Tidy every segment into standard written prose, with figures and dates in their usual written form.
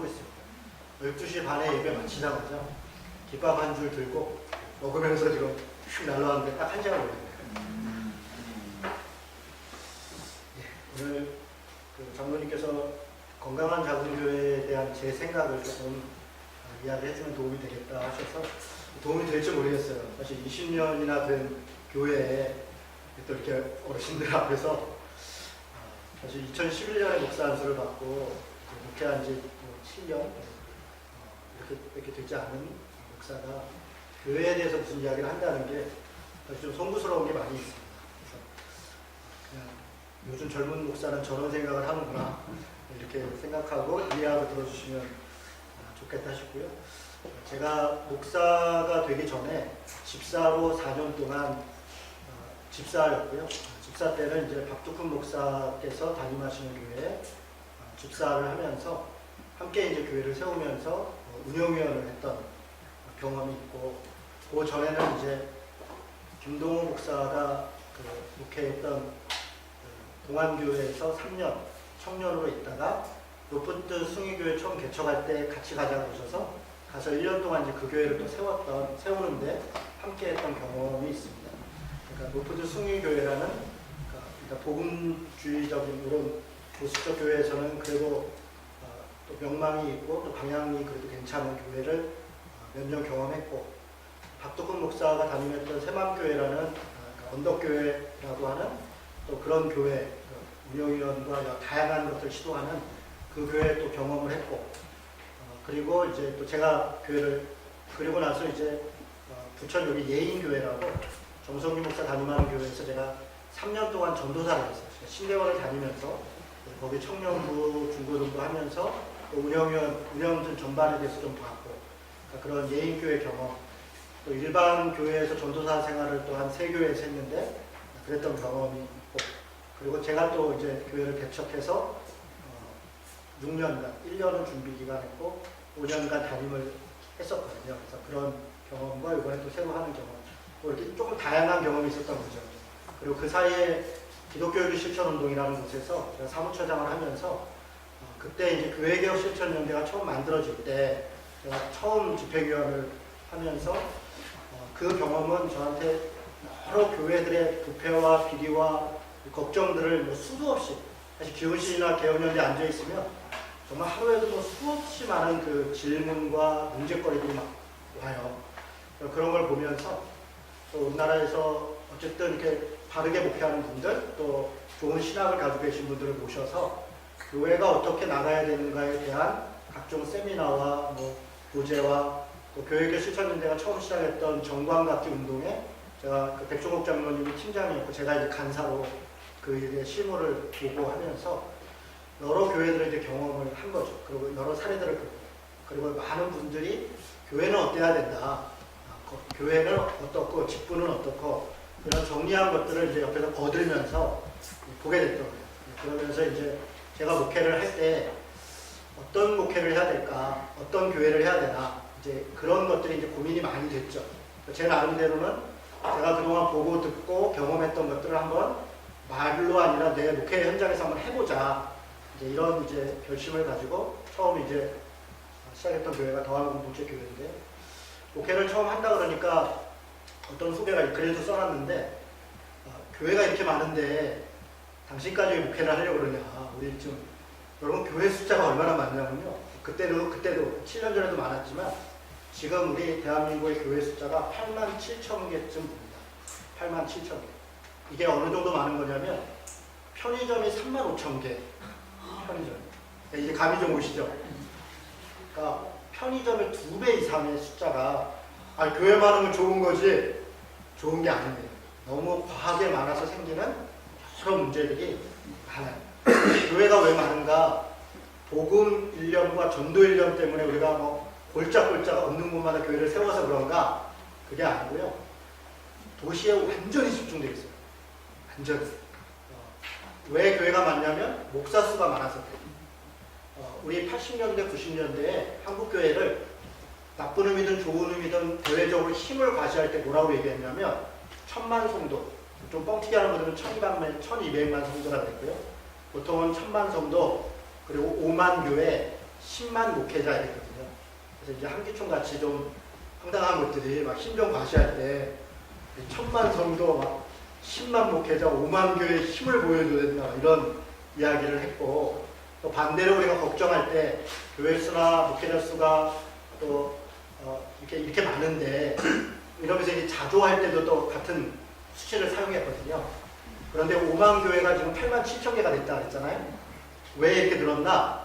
하고 있습니다. 12시 반에 예배 마치자마자 김밥 한 줄 들고 먹으면서 지금 휙 날라왔는데 딱 1시간 걸렸네요. 오늘 그 장로님께서 건강한 작은 교회에 대한 제 생각을 조금 이야기해주면 도움이 되겠다 하셔서 도움이 될지 모르겠어요. 사실 20년이나 된 교회에 또 이렇게 어르신들 앞에서 사실 2011년에 목사 안수를 받고 목회한 지 7년 이렇게 되지 않은 목사가 교회에 대해서 무슨 이야기를 한다는 게 사실 좀 송구스러운 게 많이 있습니다. 그래서 그냥 요즘 젊은 목사는 저런 생각을 하는구나 이렇게 생각하고 이해하고 들어주시면 좋겠다 싶고요. 제가 목사가 되기 전에 집사로 4년 동안 집사였고요. 집사 때는 이제 박두훈 목사께서 담임하시는 교회에 집사를 하면서 함께 이제 교회를 세우면서 운영위원을 했던 경험이 있고, 그 전에는 이제 김동호 목사가 그 목회했던 동안교회에서 3년 청년으로 있다가 로프트 숭의교회 처음 개척할 때 같이 가자고 하셔서 가서 1년 동안 이제 그 교회를 또 세우는데 함께 했던 경험이 있습니다. 그러니까 로프트 숭의교회라는 그러니까 복음주의적인 이런 보수적 교회에서는 그래도 또 명망이 있고 또 방향이 그래도 괜찮은 교회를 몇 년 경험했고, 박덕훈 목사가 담임했던 새맘교회라는 그러니까 언덕교회라고 하는 또 그런 교회 운영위원과 다양한 것을 시도하는 그 교회에 또 경험을 했고, 그리고 이제 또 제가 교회를 그리고 나서 이제 부천 여기 예인교회라고 정성규 목사 담임하는 교회에서 제가 3년 동안 전도사를 했어요. 신대원을 다니면서 거기 청년부, 중고등부 하면서 또 운영 전반에 대해서 좀 봤고, 그러니까 그런 예인교회 경험, 또 일반 교회에서 전도사 생활을 또 한 3교회에서 했는데 그랬던 경험이 있고, 그리고 제가 또 이제 교회를 개척해서 6년간, 1년은 준비 기간했고 5년간 담임을 했었거든요. 그래서 그런 경험과 이번에 또 새로 하는 경험, 뭐 이렇게 조금 다양한 경험이 있었던 거죠. 그리고 그 사이에 기독교육의 실천운동이라는 곳에서 제가 사무처장을 하면서 그때 이제 교회개혁 실천연대가 처음 만들어질 때 제가 처음 집행위원을 하면서 그 경험은 저한테 여러 교회들의 부패와 비리와 걱정들을 뭐 수도 없이, 사실 기훈실이나 개헌연대 앉아있으면 정말 하루에도 뭐 수없이 많은 그 질문과 문제거리들이 막 와요. 그런 걸 보면서 또 우리나라에서 어쨌든 이렇게 바르게 목회하는 분들, 또 좋은 신학을 가지고 계신 분들을 모셔서 교회가 어떻게 나가야 되는가에 대한 각종 세미나와 뭐 교재와 또 교육의 실천연대가 처음 시작했던 정광각기 운동에 제가 그 백종옥 장로님이 팀장이었고 제가 이제 간사로 그 일의 실무를 보고 하면서 여러 교회들의 이제 경험을 한 거죠. 그리고 여러 사례들을 보고, 그리고 많은 분들이 교회는 어때야 된다, 교회는 어떻고 직분은 어떻고 이런 정리한 것들을 이제 옆에서 거들면서 보게 됐던 거예요. 그러면서 이제 제가 목회를 할 때 어떤 목회를 해야 될까, 어떤 교회를 해야 되나, 이제 그런 것들이 이제 고민이 많이 됐죠. 제 나름대로는 제가 그동안 보고 듣고 경험했던 것들을 한번 말로 아니라 내 목회 현장에서 한번 해보자, 이제 이런 이제 결심을 가지고 처음 이제 시작했던 교회가 더한공동체 교회인데, 목회를 처음 한다 그러니까 어떤 후배가 글에도 써놨는데 교회가 이렇게 많은데 당신까지 왜 목회를 하려고 그러냐. 우리 지금 여러분 교회 숫자가 얼마나 많냐면요, 그때도 7년 전에도 많았지만 지금 우리 대한민국의 교회 숫자가 87,000개쯤 됩니다. 87,000개. 이게 어느 정도 많은 거냐면 편의점이 35,000개. 편의점. 이제 감이 좀 오시죠? 그러니까 편의점의 2배 이상의 숫자가, 교회 많으면 좋은 거지 좋은 게 아닙니다. 너무 과하게 많아서 생기는 여러 문제들이 많아요. 교회가 왜 많은가? 복음 일념과 전도 일념 때문에 우리가 뭐 골짜골짜가 없는 곳마다 교회를 세워서 그런가? 그게 아니고요. 도시에 완전히 집중되어 있어요. 완전히. 왜 교회가 많냐면 목사 수가 많아서 그래요. 우리 80년대, 90년대에 한국 교회를 나쁜 의미든 좋은 의미든 대외적으로 힘을 과시할 때 뭐라고 얘기했냐면 1000만 성도, 좀 뻥튀기 하는 분들은 1200만 성도라 그랬고요. 보통은 1000만 성도, 그리고 5만 교회, 10만 목회자 이랬거든요. 그래서 이제 한기총 같이 좀 황당한 것들이 막 신병 과시할 때 1000만 성도 막 10만 목회자 5만 교회에 힘을 보여줘야 된다 이런 이야기를 했고, 또 반대로 우리가 걱정할 때 교회 수나 목회자 수가 또 이렇게 많은데 이러면서 이제 자조할 때도 또 같은 수치를 사용했거든요. 그런데 5만 교회가 지금 8만 7천 개가 됐다 그랬잖아요. 왜 이렇게 늘었나?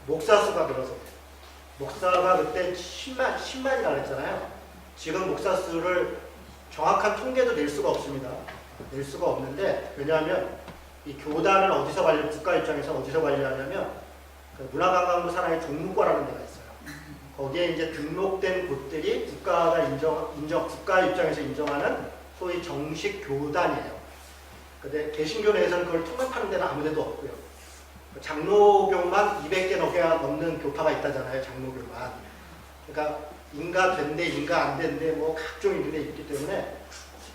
목사 수가 늘어서. 목사가 그때 10만이라 그랬잖아요. 지금 목사 수를 정확한 통계도 낼 수가 없습니다. 낼 수가 없는데, 왜냐하면 이 교단을 어디서 국가 입장에서 어디서 관리하냐면 그 문화관광부 산하의 종무과라는 데가 있어요. 거기에 이제 등록된 곳들이 국가 입장에서 인정하는 소위 정식 교단이에요. 근데 개신교 내에서는 그걸 통합하는 데는 아무 데도 없고요. 장로교만 200개 넘는 교파가 있다잖아요. 장로교만. 그러니까 인가 된데 인가 안 된데 뭐 각종 일들이 있기 때문에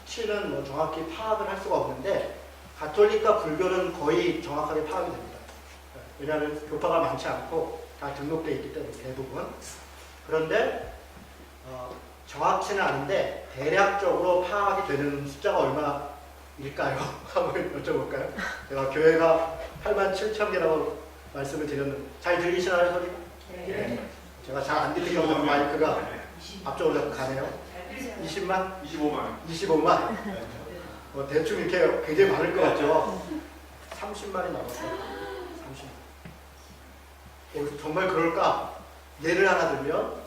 수치는 뭐 정확히 파악을 할 수가 없는데, 가톨릭과 불교는 거의 정확하게 파악이 됩니다. 왜냐하면 교파가 많지 않고 다 등록되어 있기 때문에 대부분. 그런데 정확치는 않은데 대략적으로 파악이 되는 숫자가 얼마일까요? 한번 여쭤볼까요? 제가 교회가 8만 7천 개라고 말씀을 드렸는데 잘 들리시나요, 소리가? 네. 제가 잘 안 들리게 하면 마이크가 앞쪽으로 가네요. 20만? 25만. 25만? 대충 이렇게 굉장히 많을 것 같죠? 30만이 남았어요. 30만. 정말 그럴까? 예를 하나 들면,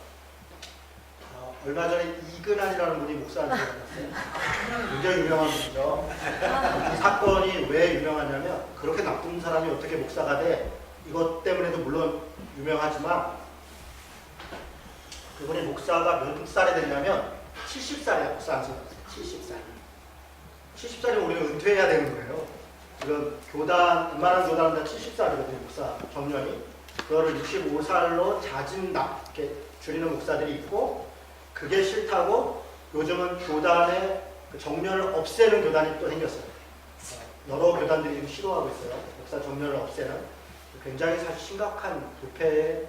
얼마 전에 이근환이라는 분이 목사한테 만났어요. 굉장히 유명한 분이죠. 이 사건이 왜 유명하냐면, 그렇게 나쁜 사람이 어떻게 목사가 돼? 이것 때문에도 물론 유명하지만, 그분이 목사가 몇 살에 됐냐면 70살이야. 목사 안 쓰고 70살. 70살이면 우리가 은퇴해야 되는 거예요. 지금 웬만한 교단은 다 70살이거든요. 목사 정년이. 그거를 65살로 이렇게 줄이는 목사들이 있고, 그게 싫다고 요즘은 교단의 그 정년을 없애는 교단이 또 생겼어요. 여러 교단들이 지금 시도하고 있어요. 목사 정년을 없애는. 굉장히 사실 심각한 부패의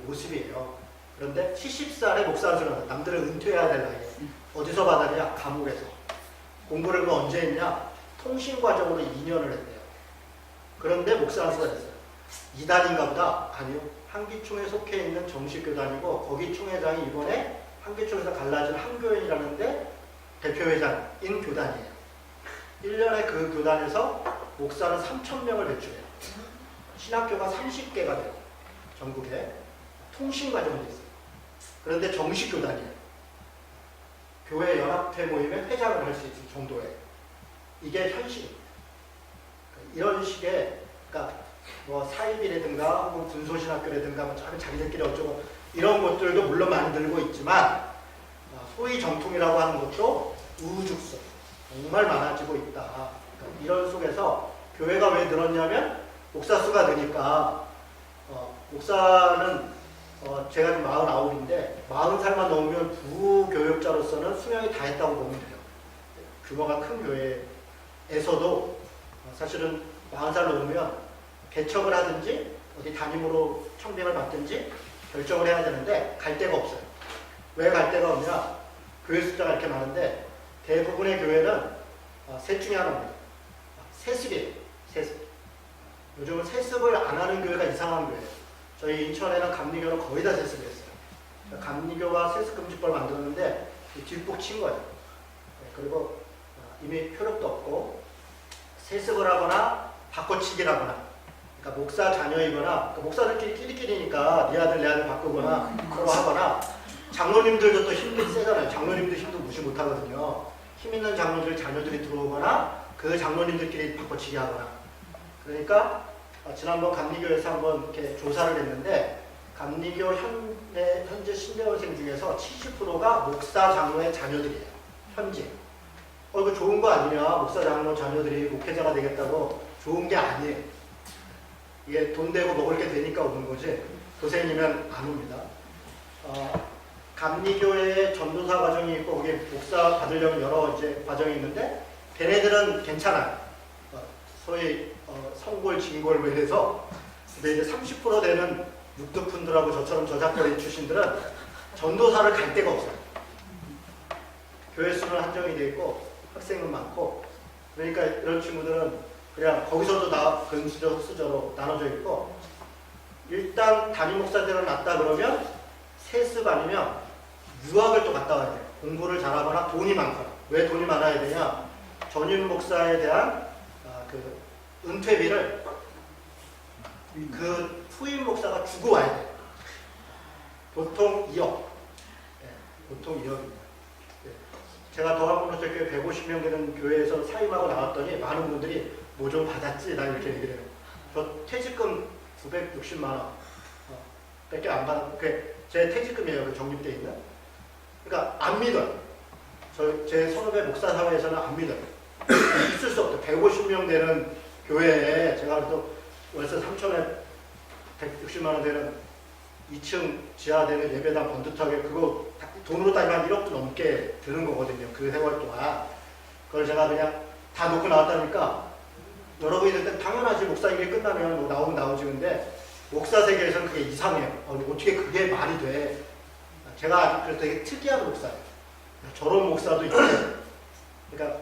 모습이에요. 그런데 70살에 목사 안수는 남들은 은퇴해야 될 나이에 어디서 받았냐? 감옥에서. 공부를 언제 했냐? 통신과정으로 2년을 했대요. 그런데 목사 안수가 됐어요. 이단인가 보다? 아니요. 한기총에 속해 있는 정식교단이고, 거기 총회장이 이번에 한기총에서 갈라진 한교회라는데 대표회장인 교단이에요. 1년에 그 교단에서 목사는 3,000명을 배출해요. 신학교가 30개가 돼요. 전국에. 통신과정이 있어요. 그런데 정식 교단이에요. 교회 연합회 모임에 회장을 할 수 있을 정도의, 이게 현실입니다. 이런 식의, 그러니까 뭐 사이비라든가 혹은 군소신학교라든가 뭐 자기들끼리 어쩌고 이런 것들도 물론 만들고 있지만, 소위 정통이라고 하는 것도 우후죽순 정말 많아지고 있다. 그러니까 이런 속에서 교회가 왜 늘었냐면 목사 수가 느니까, 목사는 제가 지금 49인데 40살만 넘으면 부교역자로서는 수명이 다 했다고 보면 돼요. 규모가 큰 교회에서도 사실은 40살 넘으면 개척을 하든지 어디 담임으로 청빙을 받든지 결정을 해야 되는데 갈 데가 없어요. 왜 갈 데가 없냐? 교회 숫자가 이렇게 많은데 대부분의 교회는 셋 중에 하나입니다. 세습이에요. 세습. 요즘은 세습을 안 하는 교회가 이상한 교회예요. 저희 인천에는 감리교는 거의 다 세습을 했어요. 감리교가 세습금지법을 만들었는데 뒷북 친 거예요. 그리고 이미 효력도 없고, 세습을 하거나 바꿔치기를 하거나, 그러니까 목사 자녀이거나, 목사들끼리 끼리끼리니까 네 아들 내 아들 바꾸거나 서로 하거나, 장로님들도 또 힘이 세잖아요. 장로님들 힘도 무시 못하거든요. 힘 있는 장로들 자녀들이 들어오거나 그 장로님들끼리 바꿔치기 하거나. 그러니까 지난번 감리교에서 한번 이렇게 조사를 했는데, 감리교 현재 신대원생 중에서 70%가 목사 장로의 자녀들이에요. 현재. 이거 좋은 거 아니냐? 목사 장로 자녀들이 목회자가 되겠다고. 좋은 게 아니에요. 이게 돈 내고 먹을 게 되니까 오는 거지, 도생이면 안 옵니다. 감리교회에 전도사 과정이 있고, 거기에 목사 받으려면 여러 이제 과정이 있는데, 걔네들은 괜찮아요. 소위 성골, 진골 뭐 이래서. 근데 이제 30% 되는 육두푼들하고 저처럼 저작거리 출신들은 전도사를 갈 데가 없어요. 교회 수는 한정이 돼 있고 학생은 많고, 그러니까 이런 친구들은 그냥 거기서도 다 근수저 흑수저로 나눠져 있고, 일단 담임 목사들은 났다 그러면 세습 아니면 유학을 또 갔다 와야 돼요. 공부를 잘하거나 돈이 많거나. 왜 돈이 많아야 되냐? 전임 목사에 대한 그 은퇴비를 그 후임 목사가 주고 와야 돼요. 보통 2억. 네, 보통 2억입니다. 네. 제가 더한문호철교회 150명 되는 교회에서 사임하고 나왔더니 많은 분들이 뭐 좀 받았지? 나 이렇게 얘기를 해요. 저 퇴직금 960만 원 밖에 안 받았고, 제 퇴직금이에요. 그 적립돼 있는. 그러니까 안 믿어요. 제 선후배 목사 사회에서는 안 믿어요. 있을 수 없죠. 150명 되는 교회에 제가 또 월세 3천에 160만 원 되는 2층 지하 되는 예배당 번듯하게, 그거 돈으로 따지면 한 1억도 넘게 드는 거거든요. 그 세월 동안. 그걸 제가 그냥 다 놓고 나왔다니까, 여러분이 들 때 당연하지, 목사 일이 끝나면 뭐 나오면 나오지. 근데 목사 세계에서는 그게 이상해요. 어떻게 그게 말이 돼. 제가 그래서 되게 특이한 목사예요. 저런 목사도 있고, 그러니까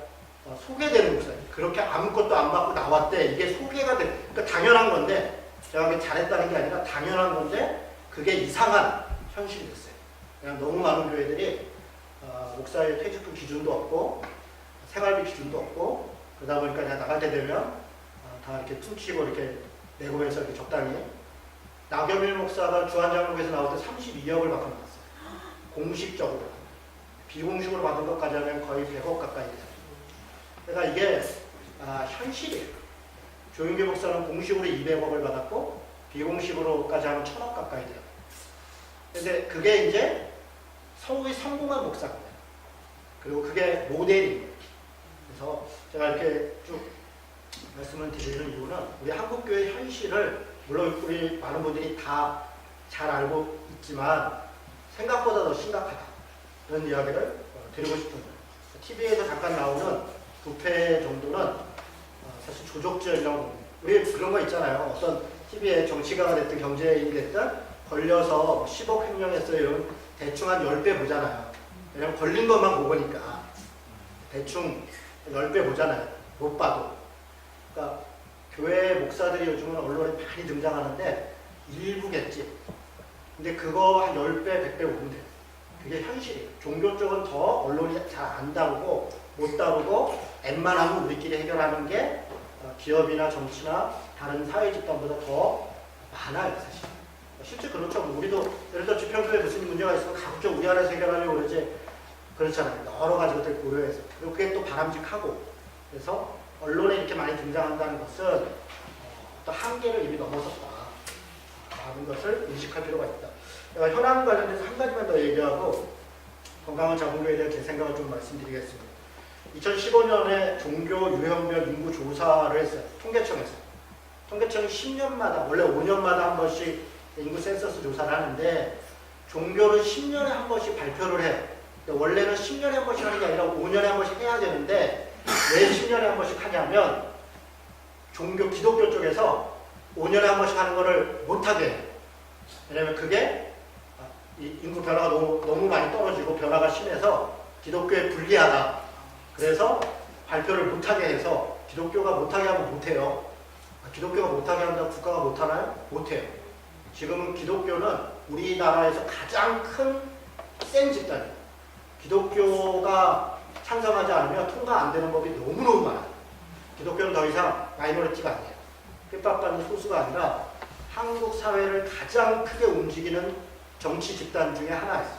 소개되는 목사예요. 그렇게 아무것도 안 받고 나왔대. 이게 소개가 돼. 그러니까 당연한 건데, 제가 그게 잘했다는 게 아니라 당연한 건데, 그게 이상한 현실이 됐어요. 그냥 너무 많은 교회들이 목사의 퇴직금 기준도 없고, 생활비 기준도 없고, 그러다 보니까 그냥 나갈 때 되면 다 이렇게 퉁치고 이렇게 내고 해서 이렇게 적당히. 나겸일 목사가 주한장로에서 나올 때 32억을 받고 나왔어요. 공식적으로. 비공식으로 받은 것까지 하면 거의 100억 가까이 돼요. 그러니까 이게 현실이에요. 조윤규 목사는 공식으로 200억을 받았고 비공식으로까지 하면 1000억 가까이 돼요. 근데 그게 이제 소위 성공한 목사입니다. 그리고 그게 모델이에요. 그래서 제가 이렇게 쭉 말씀을 드리는 이유는 우리 한국교회 현실을, 물론 우리 많은 분들이 다 잘 알고 있지만 생각보다 더 심각하다, 이런 이야기를 드리고 싶은 거예요. TV에서 잠깐 나오는 부패 정도는 사실 조족지연이라고 봅니다. 우리 그런 거 있잖아요. 어떤 TV에 정치가가 됐든 경제인이 됐든 걸려서 10억 횡령했어요, 이런 대충 한 10배 보잖아요. 왜냐면 걸린 것만 보니까 대충 10배 보잖아요. 못 봐도. 그러니까 교회 목사들이 요즘은 언론에 많이 등장하는데 일부겠지. 근데 그거 한 10배, 100배 보면 돼요. 그게 현실이에요. 종교 쪽은 더 언론이 잘 안 다루고 못 다루고 웬만하면 우리끼리 해결하는 게 기업이나 정치나 다른 사회 집단보다 더 많아요, 사실. 실제 그렇죠. 우리도 예를 들어 지평소에 무슨 문제가 있으면 각종 우리 안에서 해결하려고 그러지, 그렇잖아요. 여러 가지 것들 고려해서. 그리고 그게 또 바람직하고. 그래서 언론에 이렇게 많이 등장한다는 것은 또 한계를 이미 넘어섰다 라는 것을 인식할 필요가 있다. 현안 관련해서 한 가지만 더 얘기하고 건강한 자본교회에 대한 제 생각을 좀 말씀드리겠습니다. 2015년에 종교 유형별 인구 조사를 했어요. 통계청에서. 통계청이 10년마다, 원래 5년마다 한 번씩 인구 센서스 조사를 하는데 종교를 10년에 한 번씩 발표를 해요. 원래는 10년에 한 번씩 하는 게 아니라 5년에 한 번씩 해야 되는데 왜 10년에 한 번씩 하냐면 종교 기독교 쪽에서 5년에 한 번씩 하는 거를 못하게 해요. 왜냐면 그게 인구 변화가 너무 많이 떨어지고 변화가 심해서 기독교에 불리하다. 그래서 발표를 못하게 해서 기독교가 못하게 하면 못해요. 기독교가 못하게 한다고 국가가 못하나요? 못해요. 지금은 기독교는 우리나라에서 가장 큰 센 집단이에요. 기독교가 찬성하지 않으면 통과 안 되는 법이 너무너무 많아요. 기독교는 더 이상 마이너리티가 아니에요. 핍박받는 소수가 아니라 한국 사회를 가장 크게 움직이는 정치 집단 중에 하나였어요.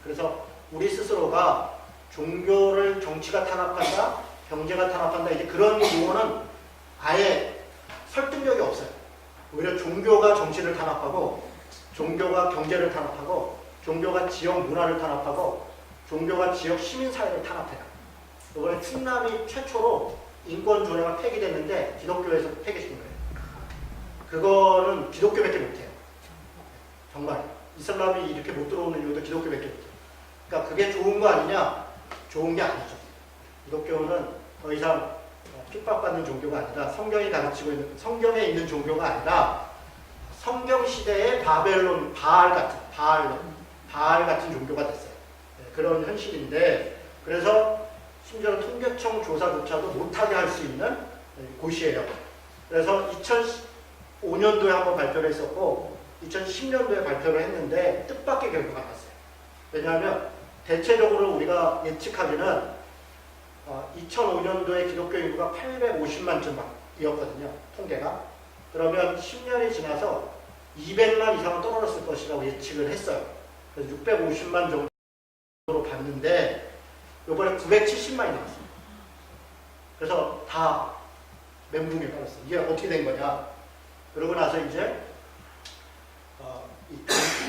그래서 우리 스스로가 종교를 정치가 탄압한다, 경제가 탄압한다, 이제 그런 용어는 아예 설득력이 없어요. 오히려 종교가 정치를 탄압하고, 종교가 경제를 탄압하고, 종교가 지역 문화를 탄압하고, 종교가 지역 시민사회를 탄압해요. 이번에 충남이 최초로 인권 조례가 폐기됐는데 기독교에서 폐기시킨 거예요. 그거는 기독교밖에 못해요. 정말 이슬람이 이렇게 못 들어오는 이유도 기독교밖에 못해요. 그러니까 그게 좋은 거 아니냐? 좋은 게 아니죠. 기독교는 더 이상 핍박받는 종교가 아니라 성경이 가르치고 있는, 성경에 있는 종교가 아니라 성경 시대의 바벨론, 바알 같은 종교가 됐어요. 그런 현실인데, 그래서 심지어 통계청 조사조차도 못하게 할 수 있는 곳이에요. 그래서 2005년도에 한번 발표를 했었고 2010년도에 발표를 했는데 뜻밖의 결과가 났어요. 왜냐하면 대체적으로 우리가 예측하기는 2005년도에 기독교 인구가 850만쯤이었거든요. 통계가. 그러면 10년이 지나서 200만 이상은 떨어졌을 것이라고 예측을 했어요. 그래서 650만 정도로 봤는데 이번에 970만이 나왔어요. 그래서 다 멘붕에 빠졌어요. 이게 어떻게 된 거냐. 그러고 나서 이제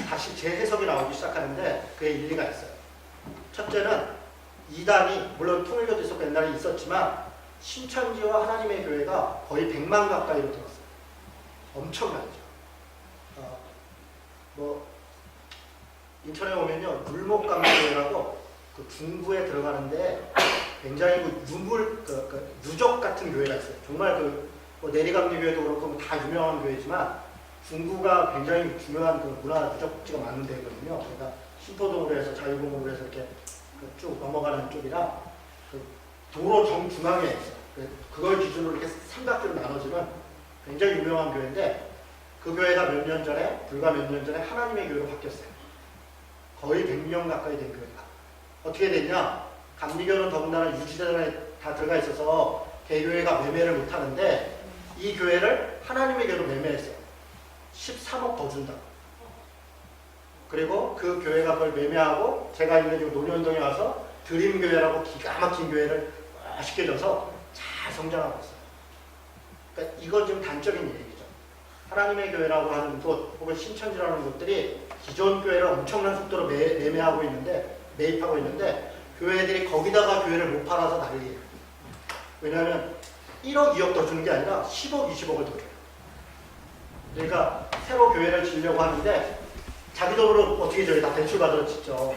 다시 재해석이 나오기 시작하는데 그게 일리가 있어요. 첫째는 이단이 물론 통일교도 있었고 옛날에 있었지만 신천지와 하나님의 교회가 거의 100만 가까이로 들었어요. 엄청나죠. 인천에 오면요 물목감교회라고 그 중부에 들어가는데 굉장히 유적 같은 교회가 있어요. 정말 내리감리교회도 그렇고 다 유명한 교회지만 중구가 굉장히 중요한 문화 유적지가 많은 데거든요. 그러니까 신포동으로 해서 자유공원으로 해서 이렇게 쭉 넘어가는 쪽이라 도로 정중앙에 있어요. 그걸 기준으로 이렇게 삼각대로 나눠지는 굉장히 유명한 교회인데 그 교회가 불과 몇 년 전에 하나님의 교회로 바뀌었어요. 거의 100명 가까이 된 교회가. 어떻게 됐냐? 감리교는 더군다나 유지단에 다 들어가 있어서 개교회가 매매를 못하는데 이 교회를 하나님의 교회로 매매했어요. 13억 더 준다. 그리고 그 교회가 그걸 매매하고 제가 있는 지금 논현동에 와서 드림교회라고 기가 막힌 교회를 맛있게 줘서 잘 성장하고 있어요. 그러니까 이건 좀 단적인 얘기죠. 하나님의 교회라고 하는 곳 혹은 신천지라는 곳들이 기존 교회를 엄청난 속도로 매매하고 있는데 매입하고 있는데 교회들이 거기다가 교회를 못 팔아서 난리예요. 왜냐하면 1억, 2억 더 주는 게 아니라 10억, 20억을 더 줘요. 그러니까 새로 교회를 지으려고 하는데 자기적으로 어떻게 줘요? 다 대출 받으러 짓죠.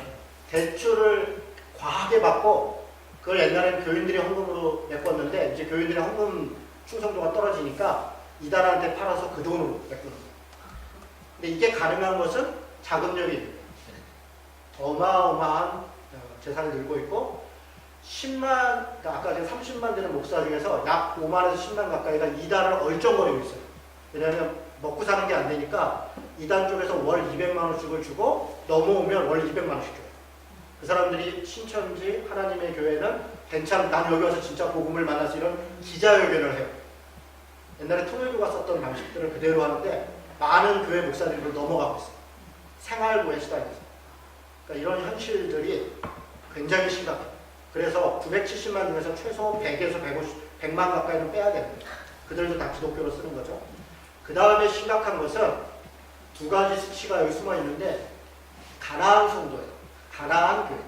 대출을 과하게 받고 그걸 옛날에는 교인들이 헌금으로 메꿨는데 이제 교인들의 헌금 충성도가 떨어지니까 이단한테 팔아서 그 돈으로 메꾸는 거예요. 근데 이게 가능한 것은 자금력이 어마어마한 재산을 들고 있고 10만, 그러니까 아까 제가 30만 되는 목사 중에서 약 5만에서 10만 가까이가 이단을 얼쩡거리고 있어요. 왜냐하면 먹고 사는 게 안 되니까 이단 쪽에서 월 200만 원씩을 주고 넘어오면 월 200만 원씩 줘요. 그 사람들이 신천지 하나님의 교회는 괜찮은, 난 여기 와서 진짜 복음을 만나서 이런 기자회견을 해요. 옛날에 통일교가 썼던 방식들을 그대로 하는데 많은 교회 목사님들 넘어가고 있어요. 생활고에 시달려서. 그러니까 이런 현실들이 굉장히 심각해요. 그래서 970만 중에서 최소 100에서 100만 가까이는 빼야 됩니다. 그들도 다 기독교로 쓰는 거죠. 그 다음에 심각한 것은 두 가지 수치가 여기 숨어 있는데 가난한 성도예요. 가난한 교회.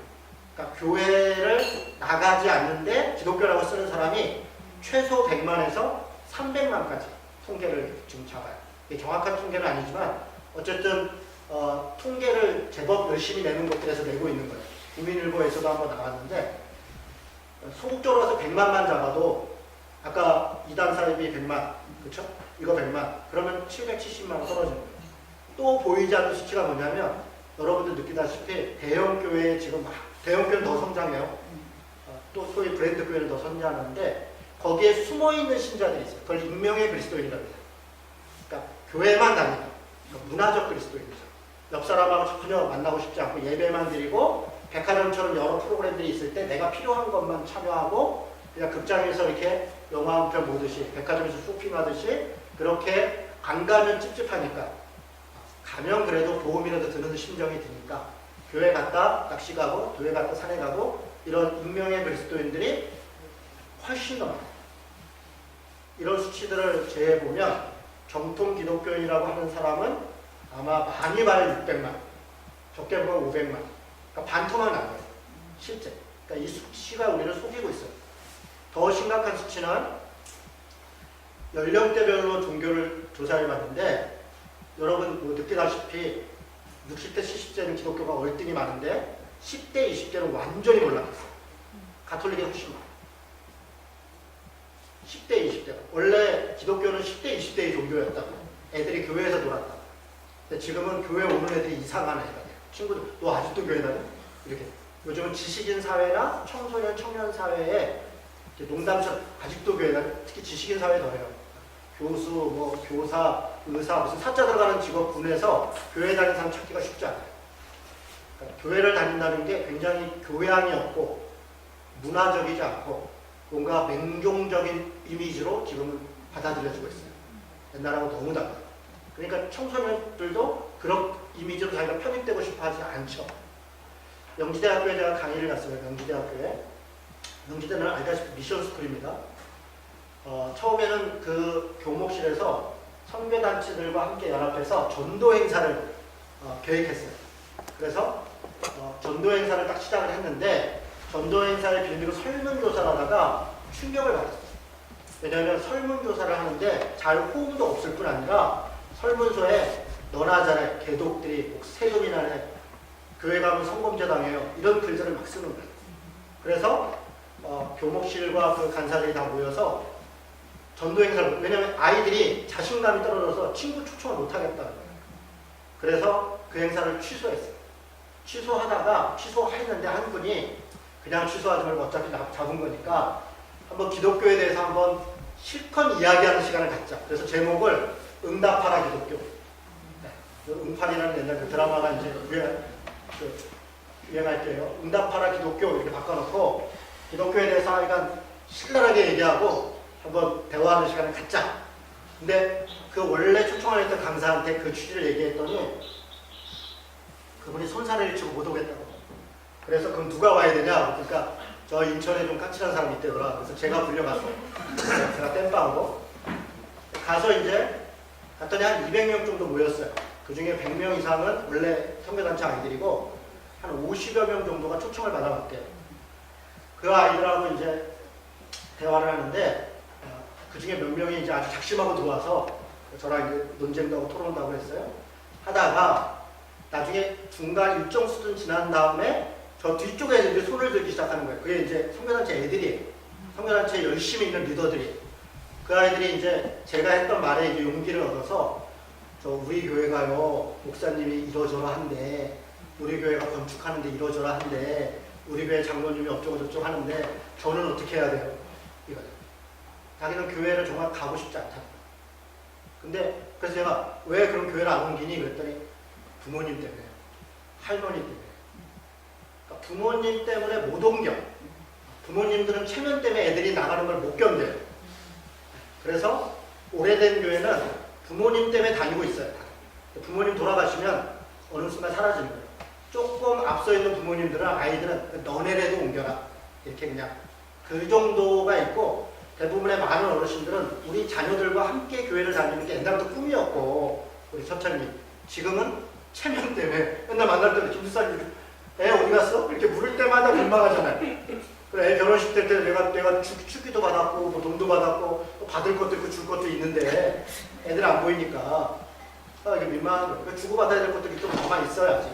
그러니까 교회를 나가지 않는데 기독교라고 쓰는 사람이 최소 100만에서 300만까지 통계를 지금 잡아요. 이게 정확한 통계는 아니지만 어쨌든 통계를 제법 열심히 내는 곳들에서 내고 있는 거예요. 국민일보에서도 한번 나왔는데 소극적으로 해서 100만만 잡아도 아까 이단 사입이 100만, 그쵸? 이거 100만. 그러면 770만 원 떨어지는 거예요. 또 보이지 않는 수치가 뭐냐면 여러분들 느끼다시피 대형교회에 지금 대형교회는 더 성장해요. 또 소위 브랜드 교회는 더 성장하는데 거기에 숨어있는 신자들이 있어요. 그걸 익명의 그리스도인이라고 해요. 그러니까 교회만 다니는 그러니까 문화적 그리스도인이죠. 옆 사람하고 전혀 만나고 싶지 않고 예배만 드리고 백화점처럼 여러 프로그램들이 있을 때 내가 필요한 것만 참여하고 그냥 극장에서 이렇게 영화 한 편 보듯이 백화점에서 쇼핑하듯이 그렇게 안 가면 찝찝하니까 가면 그래도 보험이라도 드는 심정이 드니까 교회 갔다 낚시 가고 교회 갔다 산에 가고 이런 익명의 그리스도인들이 훨씬 더 많아요. 이런 수치들을 재보면 정통 기독교인이라고 하는 사람은 아마 많이 봐야 600만, 적게 보면 500만. 그러니까 반토막 난 거예요. 실제. 그러니까 이 수치가 우리를 속이고 있어요. 더 심각한 수치는 연령대별로 종교를 조사해봤는데 여러분 뭐 느끼다시피 60대, 70대는 기독교가 월등히 많은데 10대, 20대는 완전히 몰락했어요. 가톨릭이 훨씬 많아요. 10대, 20대가. 원래 기독교는 10대, 20대의 종교였다고. 애들이 교회에서 놀았다. 근데 지금은 교회 오는 애들이 이상한 애가 돼요. 친구들, 너 아직도 교회 다녀? 이렇게. 요즘은 지식인 사회나 청소년, 청년 사회에 농담처럼 아직도 교회 다녀? 특히 지식인 사회 더해요. 교수, 뭐 교사, 의사, 무슨 사자 들어가는 직업군에서 교회 다니는 사람 찾기가 쉽지 않아요. 그러니까 교회를 다닌다는 게 굉장히 교양이 없고 문화적이지 않고 뭔가 맹종적인 이미지로 지금은 받아들여지고 있어요. 옛날하고 너무 달라요. 그러니까 청소년들도 그런 이미지로 자기가 편입되고 싶어 하지 않죠. 명지대학교에 제가 강의를 갔어요. 명지대학교에. 명지대는 알다시피 미션스쿨입니다. 처음에는 그 교목실에서 선교단체들과 함께 연합해서 전도 행사를 계획했어요. 그래서 전도 행사를 딱 시작을 했는데 전도 행사의 빌미로 설문조사를 하다가 충격을 받았어요. 왜냐하면 설문조사를 하는데 잘 호응도 없을 뿐 아니라 설문서에 너나 잘해, 개독들이 세금이나 해, 교회 가면 성범죄 당해요, 이런 글들을 막 쓰는 거예요. 그래서 교목실과 그 간사들이 다 모여서 전도 행사를, 왜냐하면 아이들이 자신감이 떨어져서 친구 초청을 못 하겠다는 거예요. 그래서 그 행사를 취소했어요. 취소했는데 한 분이 그냥 취소하지 말고 어차피 잡은 거니까 한번 기독교에 대해서 한번 실컷 이야기하는 시간을 갖자. 그래서 제목을 응답하라 기독교. 네. 응팔이라는 옛날 그 드라마가 이제 유행할 때요. 응답하라 기독교 이렇게 바꿔놓고 기독교에 대해서 약간 신랄하게 얘기하고 한번 대화하는 시간을 갖자. 근데 그 원래 초청을 했던 강사한테 그 취지를 얘기했더니 그분이 손살을 치고 못 오겠다고. 그래서 그럼 누가 와야 되냐? 그러니까 저 인천에 좀 까칠한 사람이 있대더라. 그래서 제가 불려갔어요. 제가 땜빵으로. 가서 이제 갔더니 한 200명 정도 모였어요. 그 중에 100명 이상은 원래 선교단체 아이들이고 한 50여 명 정도가 초청을 받아왔대요. 그 아이들하고 이제 대화를 하는데 그 중에 몇 명이 이제 아주 작심하고 들어와서 저랑 이제 논쟁도 하고 토론도 하고 했어요. 하다가 나중에 중간 일정 수준 지난 다음에 저 뒤쪽에 이제 손을 들기 시작하는 거예요. 그게 이제 선교단체 애들이에요. 선교단체에 열심히 있는 리더들이에요. 그 아이들이 이제 제가 했던 말에 이제 용기를 얻어서 저 우리 교회가요, 목사님이 이러저러한데, 우리 교회가 건축하는데 이러저러한데, 우리 교회 장로님이 어쩌고저쩌고 하는데 저는 어떻게 해야 돼요? 이거죠. 자기는 교회를 정말 가고 싶지 않다. 근데 그래서 제가 왜 그럼 교회를 안 옮기니? 그랬더니 부모님 때문에, 할머니 때문에. 그러니까 부모님 때문에 못 옮겨. 부모님들은 체면 때문에 애들이 나가는 걸 못 견뎌요. 그래서 오래된 교회는 부모님 때문에 다니고 있어요. 부모님 돌아가시면 어느 순간 사라지는 거예요. 조금 앞서 있는 부모님들은 아이들은 너네라도 옮겨라. 이렇게 그냥 그 정도가 있고 대부분의 많은 어르신들은 우리 자녀들과 함께 교회를 다니는 게 옛날부터 꿈이었고 우리 처처님 지금은 체면 때문에 맨날 만날 때도 김수사님 애 어디 갔어? 이렇게 물을 때마다 민망하잖아요. 그래 애 결혼식 때 내가 축기도 받았고 뭐 돈도 받았고 또 받을 것도 있고 줄 것도 있는데 애들 안 보이니까 이게 민망한 거예요. 그러니까 주고받아야 될 것들이 좀 가만히 있어야지.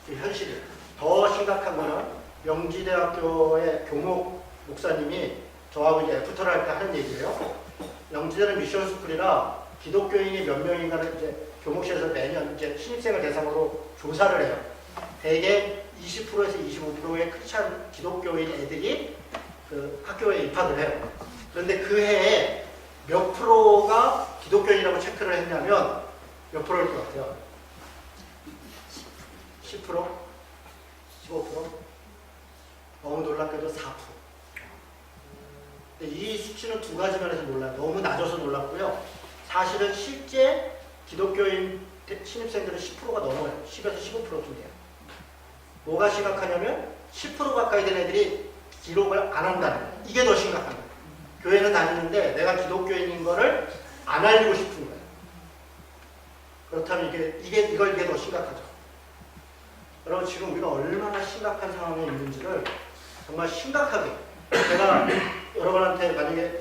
현실이. 더 심각한 거는 명지대학교의 교목 목사님이 저하고 이제 애프터를 할 때 하는 얘기예요. 명지대는 미션스쿨이라 기독교인이 몇 명인가를 이제 교목실에서 매년 이제 신입생을 대상으로 조사를 해요. 대개 20%에서 25%의 크리스찬 기독교인 애들이 그 학교에 입학을 해요. 그런데 그 해에 몇 프로가 기독교인이라고 체크를 했냐면 몇 프로일 것 같아요? 10%? 15%? 너무 놀랍게도 4%. 근데 이 수치는 두 가지 면에서 놀라요. 너무 낮아서 놀랍고요. 사실은 실제 기독교인 신입생들은 10%가 넘어요. 10에서 15%쯤 돼요. 뭐가 심각하냐면 10% 가까이 된 애들이 기록을 안 한다는 거예요. 이게 더 심각한 거예요. 교회는 다니는데 내가 기독교인인 거를 안 알리고 싶은 거예요. 그렇다면 이게 더 심각하죠. 여러분 지금 우리가 얼마나 심각한 상황에 있는지를 정말 심각하게 제가 여러분한테 만약에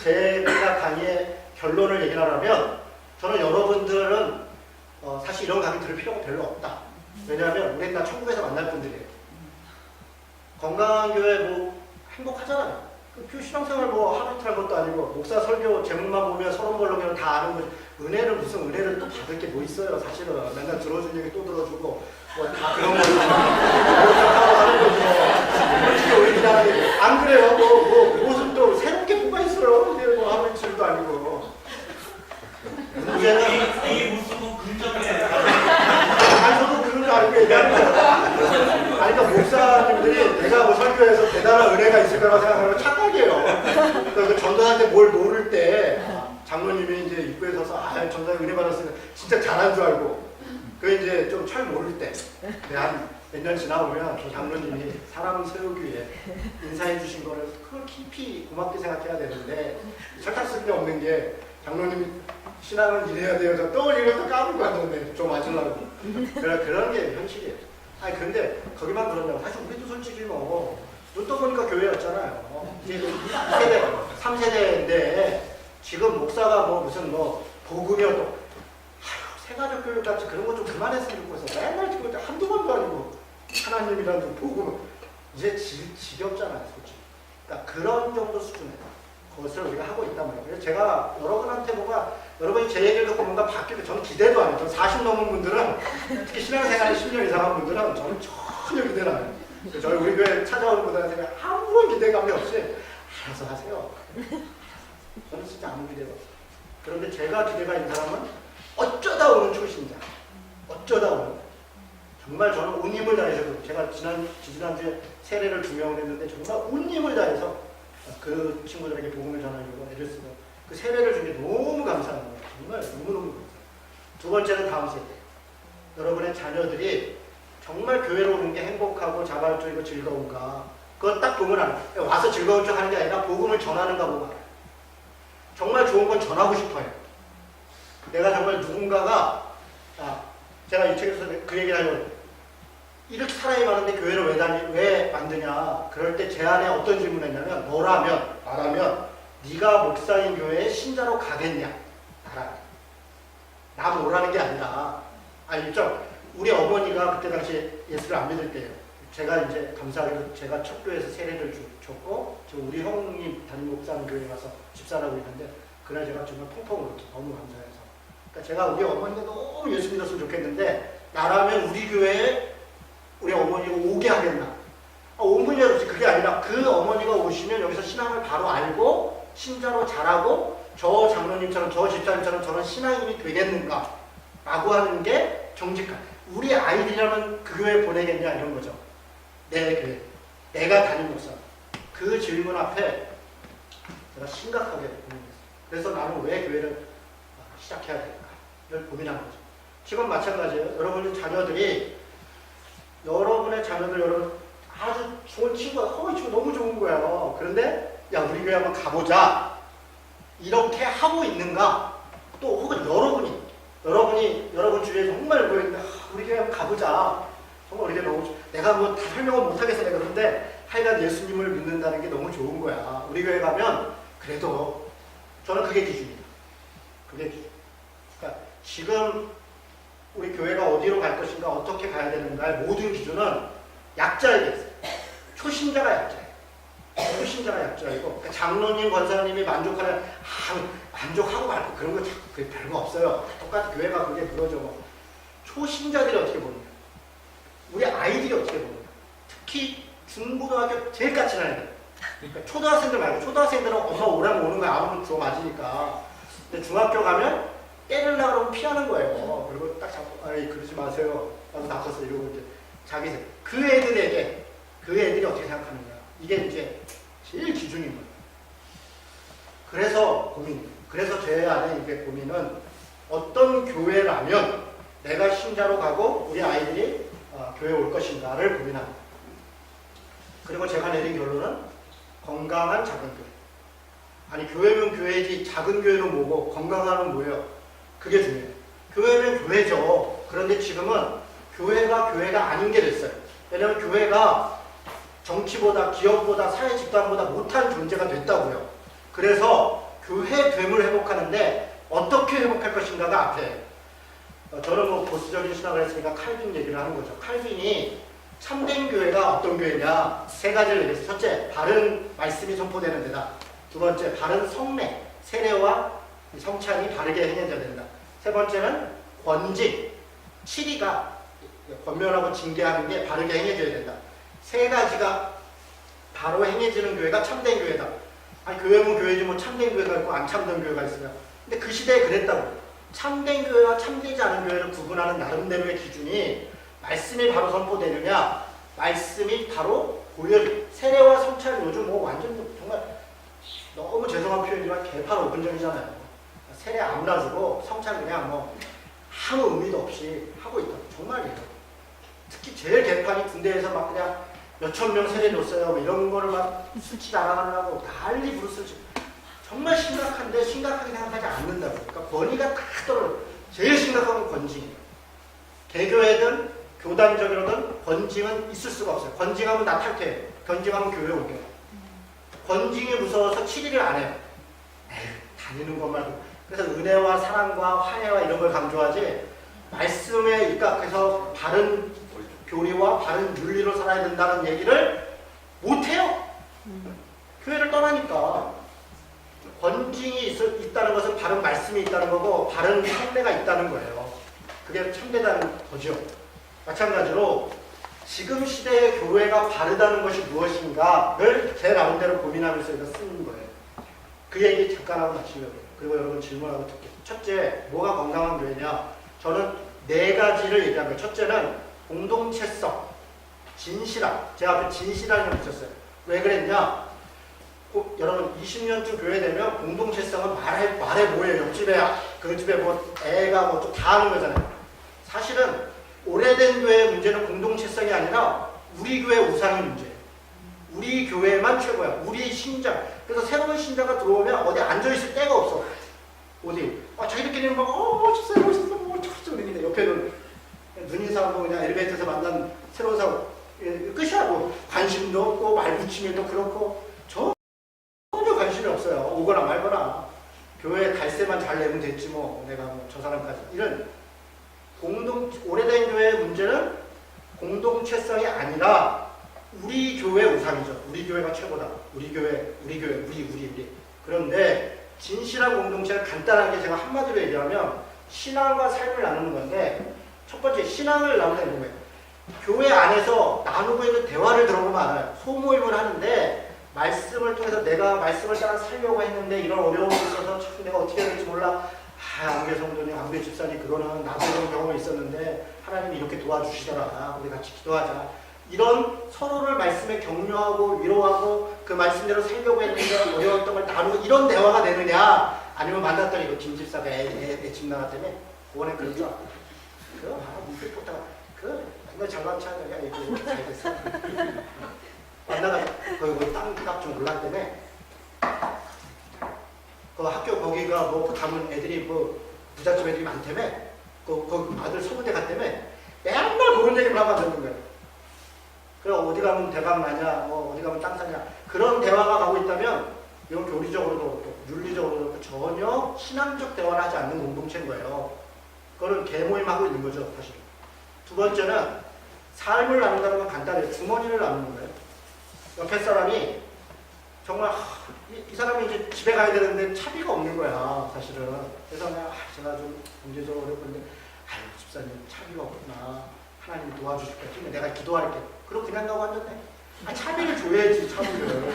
제가 강의의 결론을 얘기를 하라면 저는 여러분들은 사실 이런 강의 들을 필요가 별로 없다. 왜냐하면 우리는 다 천국에서 만날 분들이에요. 건강한 교회 뭐 행복하잖아요. 그 신앙생활 뭐 하루 이틀 한 것도 아니고 목사 설교 제목만 보면 서론 벌렁이는 다 아는 거지. 은혜를 무슨 은혜를 또 받을 게 뭐 있어요. 사실은 맨날 들어준 얘기 또 들어주고 뭐 다 그런 거지. 하는 거지. 어떻게 오리지널하게 안 그래요. 무슨 또 새롭게 뭐가 있어요. 이게 뭐 하루 이틀도 아니고. 문제는 이 모습은 긍정이에요. 아니 저도 그런 줄 알고 얘기하는 거예요. 아니 그러니까 목사님들이 내가 뭐 설교해서 대단한 은혜가 있을 거라고 생각하면 착각이에요. 그 전도사한테 뭘 모를 때 장로님이 이제 입구에 서서 전도사님 은혜 받았으니까 진짜 잘한 줄 알고 그 이제 좀 잘 모를 때 한 몇 년 지나보면 저 장로님이 사람 세우기 위해 인사해 주신 거를 그걸 깊이 고맙게 생각해야 되는데 설탕 쓸 데 없는 게 장로님이 신앙은 이래야 돼요. 저 떠올리는 것도 까불고 하던데 좀 맞으려고. 그런 게 현실이에요. 아니 근데 거기만 그런다고 사실 우리도 솔직히 뭐 눈 떠보니까 교회였잖아요. 이제 2세대, 3세대인데 지금 목사가 뭐 무슨 뭐 복음이어도 세가족 교육 같이 그런 거 좀 그만했으면 좋겠어. 맨날 지금 한두 번도 아니고 하나님이라는 복음 이제 지겹잖아요, 솔직히. 그러니까 그런 정도 수준의 것을 우리가 하고 있단 말이에요. 그래서 제가 여러분한테 여러분이 제 얘기를 듣고 뭔가 바뀌고 저는 기대도 안 해요. 저는 40 넘은 분들은 특히 신앙생활 10년 이상한 분들은 저는 전혀 기대를 안 해요. 저희 우리 교회 찾아오는 분들한테 아무런 기대감이 없이 알아서 하세요. 저는 진짜 아무 기대가 없어요. 그런데 제가 기대가 있는 사람은 어쩌다 오는 초신자. 어쩌다 오는. 정말 저는 온 힘을 다해서 제가 지난주에 세례를 2명을 했는데 정말 온 힘을 다해서 그 친구들에게 복음을 전하려고 애를 쓰고 그 세례를 준 게 너무 감사한 거예요. 정말 너무너무 감사해요. 두 번째는 다음 세대. 여러분의 자녀들이 정말 교회로 오는 게 행복하고 자발적이고 즐거운가. 그거 딱 보면 알아요. 와서 즐거운 척 하는 게 아니라 복음을 전하는가 보면 알아요. 정말 좋은 건 전하고 싶어요. 내가 정말 누군가가 제가 이 책에서 그 얘기를 하려고 이렇게 사람이 많은데 교회를 왜 만드냐. 그럴 때 제 안에 어떤 질문을 했냐면 나라면 네가 목사인 교회에 신자로 가겠냐. 나 뭐라는 게 아니라 우리 어머니가 그때 당시에 예수를 안 믿을 때예요. 제가 이제 감사하게도 제가 첫 교회에서 세례를 줬고 지금 우리 형님 담임 목사님 교회에 가서 집사라고 있는데 그날 제가 정말 펑펑 울었죠. 너무 감사해서. 그러니까 제가 우리 어머니가 너무 예수 믿었으면 좋겠는데 나라면 우리 교회에 우리 어머니가 오게 하겠나. 오문이 없지. 그게 아니라 그 어머니가 오시면 여기서 신앙을 바로 알고 신자로 자라고 저 장로님처럼 저 집사님처럼 저런 신앙인이 되겠는가 라고 하는 게 정직한. 우리 아이들이라면 그 교회에 보내겠냐 이런 거죠. 내 교회. 내가 담임 목사. 그 질문 앞에 제가 심각하게 고민했어요. 그래서 나는 왜 교회를 시작해야 될까? 고민한 거죠. 지금 마찬가지예요. 여러분의 자녀들이 여러분의 자녀들 여러분 아주 좋은 친구가 이 친구 너무 좋은 거예요. 그런데 야 우리 교회 한번 가보자. 이렇게 하고 있는가? 또 혹은 여러분 주위에 정말 뭐 있는데 우리 교회 한번 가보자. 정말 우리 교회 너무 내가 뭐 다 설명을 못하겠어 내가 그런데 하여간 예수님을 믿는다는 게 너무 좋은 거야. 우리 교회 가면 그래도 저는 그게 기준입니다. 그게 기준. 그러니까 지금 우리 교회가 어디로 갈 것인가 어떻게 가야 되는가의 모든 기준은 약자에게 있어요. 초신자가 약자예요. 초신자가 약자이고 그러니까 장로님, 권사님이 만족하는 만족하고 말고 그런 거 그게 별거 없어요. 똑같은 교회가 그게 그거죠. 초신자들이 어떻게 보느냐. 우리 아이들이 어떻게 보느냐. 특히 중고등학교 제일 까칠한 애들. 그러니까 초등학생들 말고 초등학생들은 엄마 오라면 오는 거야. 아무튼 주워 맞으니까. 근데 중학교 가면 때리려고 그러면 피하는 거예요. 그리고 딱 잡고 그러지 마세요. 나도 다 컸어. 이러고 이제 그 애들이 어떻게 생각하느냐. 이게 이제 제일 기준인 거예요. 그래서 제 안에 이게 고민은 어떤 교회라면 내가 신자로 가고 우리 아이들이 교회에 올 것인가를 고민합니다. 그리고 제가 내린 결론은 건강한 작은 교회. 아니 교회면 교회지 작은 교회는 뭐고 건강한은 뭐예요? 그게 중요해요. 교회는 교회죠. 그런데 지금은 교회가 아닌 게 됐어요. 왜냐하면 교회가 정치보다 기업보다 사회 집단보다 못한 존재가 됐다고요. 그래서 교회됨을 회복하는데 어떻게 회복할 것인가가 앞에 저는 뭐 보수적인 신학을 했으니까 칼빈 얘기를 하는 거죠. 칼빈이 참된 교회가 어떤 교회냐? 세 가지를 얘기했어요. 첫째, 바른 말씀이 선포되는 데다. 두 번째, 바른 성례, 세례와 성찬이 바르게 행해져야 된다. 세 번째는 권징, 치리가 권면하고 징계하는 게 바르게 행해져야 된다. 세 가지가 바로 행해지는 교회가 참된 교회다. 아니, 교회면 교회지 뭐 참된 교회가 있고 안 참된 교회가 있으면. 근데 그 시대에 그랬다고. 참된 교회와 참되지 않은 교회를 구분하는 나름대로의 기준이 말씀이 바로 선포되느냐, 말씀이 바로 세례와 성찬 요즘 뭐 완전 정말 너무 죄송한 표현이지만 개판 오픈전이잖아요. 세례 아무나 주고 성찬 그냥 뭐 아무 의미도 없이 하고 있다. 정말이에요. 특히 제일 개판이 군대에서 막 그냥 몇천 명 세례 줬어요. 뭐 이런 거를 막 수치 나가려고 난리 부르스. 정말 심각한데 심각하게 생각하지 않는다고. 그러니까 권위가 다 떨어져. 제일 심각한 건 권징이에요. 개교회든 교단적이로든 권징은 있을 수가 없어요. 권징하면 나 탈퇴해요. 권징하면 교회 옮겨요. 권징이 무서워서 치리를 안 해요. 에휴, 다니는 것 말고. 그래서 은혜와 사랑과 화해와 이런 걸 강조하지, 말씀에 입각해서 바른 교리와 바른 윤리로 살아야 된다는 얘기를 못해요. 교회를 떠나니까. 권징이 있다는 것은 바른 말씀이 있다는 거고 바른 성례가 있다는 거예요. 그게 참되다는 거죠. 마찬가지로 지금 시대의 교회가 바르다는 것이 무엇인가를 제 나름대로 고민하면서 이거 쓰는 거예요. 그 얘기 잠깐 하고 마치려고요. 그리고 여러분 질문하고 듣게요. 첫째, 뭐가 건강한 교회냐? 저는 네 가지를 얘기한 거예요. 첫째는 공동체성, 진실함. 제가 앞에 진실함을 붙였어요. 왜 그랬냐? 여러분 20년쯤 교회 되면 공동체성은 말해 뭐예요? 옆집에 그 집에 뭐 애가 뭐 좀 다 하는 거잖아요. 사실은 오래된 교회의 문제는 공동체성이 아니라 우리 교회 우상의 문제예요. 우리 교회만 최고야. 우리 신자. 그래서 새로운 신자가 들어오면 어디 앉아있을 데가 없어. 어디? 자기들끼리는 막 멋있어요 멋있어 뭐 저쪽 그러는데 옆에는 눈인사하고 그냥 엘리베이터에서 만난 새로운 사람 끝이야. 뭐 관심도 없고 말붙임에도 그렇고 전혀 관심이 없어요. 오거나 말거나. 교회 갈세만 잘 내면 됐지 뭐 내가 뭐 저 사람까지. 이런 오래된 교회의 문제는 공동체성이 아니라 우리 교회 우상이죠. 우리 교회가 최고다. 우리 교회. 그런데 진실한 공동체를 간단하게 제가 한마디로 얘기하면 신앙과 삶을 나누는 건데, 첫 번째 신앙을 나누는 거예요. 교회 안에서 나누고 있는 대화를 들어보면 알아요. 소모임을 하는데 말씀을 통해서 내가 말씀을 따라 살려고 했는데 이런 어려움이 있어서 참 내가 어떻게 해야 될지 몰라. 안배 성도님, 안배 집사님, 그거는 나도 이런 경험이 있었는데 하나님이 이렇게 도와주시더라. 우리 같이 기도하자. 이런 서로를 말씀에 격려하고 위로하고 그 말씀대로 살려고 했는데 어려웠던 걸 나누고 이런 대화가 되느냐, 아니면 만났더니 이거 김 집사가 애 집 나갔다며 그거는 그런 줄 알고 그거 무슨 보다가 그 맨날 잘난 체하냐 이거 잘 됐어. 만나가 거기 땅값 좀 올랐다며. 그 학교 거기가 뭐 가면 애들이 뭐 부잣집 애들이 많다며. 그 아들 서울대 갔다며. 맨날 그런 얘기를 하고 듣는 거예요. 그래 어디 가면 대박 나냐, 뭐 어디 가면 땅 사냐, 그런 대화가 가고 있다면 이건 교리적으로도 또 윤리적으로도 전혀 신앙적 대화를 하지 않는 공동체인 거예요. 그거는 개모임하고 있는 거죠, 사실. 두 번째는 삶을 나눈다는 건 간단해요. 주머니를 나누는 거예요. 옆에 사람이 정말 이 사람이 이제 집에 가야 되는데 차비가 없는 거야, 사실은. 그래서 제가 좀 경제적으로 어렵는데 아유 집사님 차비가 없구나. 하나님이 도와주실 거야. 내가 기도할게. 그러고 그냥 가고 앉았네. 차비를 줘야지, 차비를.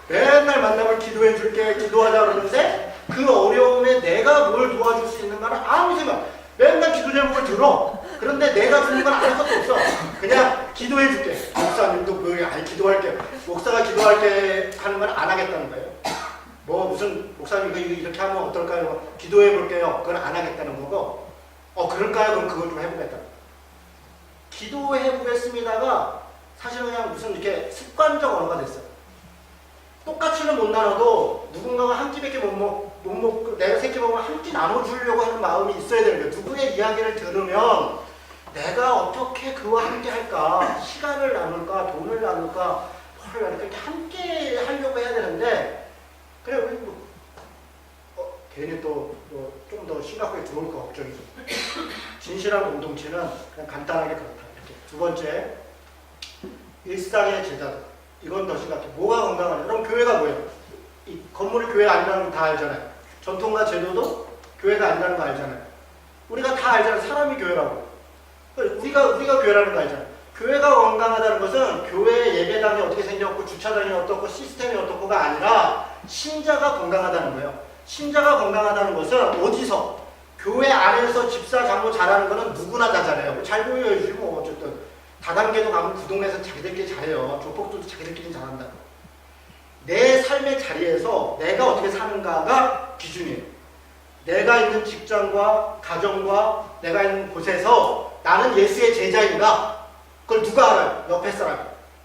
맨날 만나면 기도해 줄게, 기도하자 그러는데 그 어려움에 내가 뭘 도와줄 수 있는가는 아무 생각. 맨날 기도 제목을 들어. 그런데 내가 주는 건 아무것도 없어. 그냥 기도해 줄게. 목사님도 기도할게. 목사가 기도할게 하는 건 안 하겠다는 거예요. 뭐 무슨 목사님 이렇게 하면 어떨까요? 기도해 볼게요. 그건 안 하겠다는 거고. 그럴까요? 그럼 그걸 좀 해보겠다. 기도해 보겠습니다가 사실 그냥 무슨 이렇게 습관적 언어가 됐어요. 똑같이는 못 나눠도 누군가가 한 끼밖에 못 먹고 내가 세 끼 먹으면 한 끼 나눠주려고 하는 마음이 있어야 되는 거예요. 누구의 이야기를 들으면 내가 어떻게 그와 함께 할까, 시간을 나눌까, 돈을 나눌까, 뭘 이렇게 함께 하려고 해야 되는데, 그래 괜히 또 좀 더 심각하게 들어올까 걱정이죠. 진실한 공동체는 그냥 간단하게 그렇다. 이렇게 두 번째, 일상의 제자들. 이건 더 심각해. 뭐가 건강하냐? 그럼 교회가 뭐예요? 이 건물이 교회 아니라는 거 다 알잖아요. 전통과 제도도 교회가 아니라는 거 알잖아요. 우리가 다 알잖아요. 사람이 교회라고. 우리가 교회라는 거 알잖아요. 교회가 건강하다는 것은 교회의 예배당이 어떻게 생겼고 주차장이 어떻고 시스템이 어떻고가 아니라 신자가 건강하다는 거예요. 신자가 건강하다는 것은 어디서? 교회 안에서 집사 장로 잘하는 거는 누구나 다 잘해요. 잘 보여야지 뭐 어쨌든. 다단계도 가면 그 동네에서 자기들끼리 잘해요. 조폭들도 자기들끼리 잘한다. 내 삶의 자리에서 내가 어떻게 사는가가 기준이에요. 내가 있는 직장과 가정과 내가 있는 곳에서 나는 예수의 제자인가? 그걸 누가 알아요? 옆에 사람이.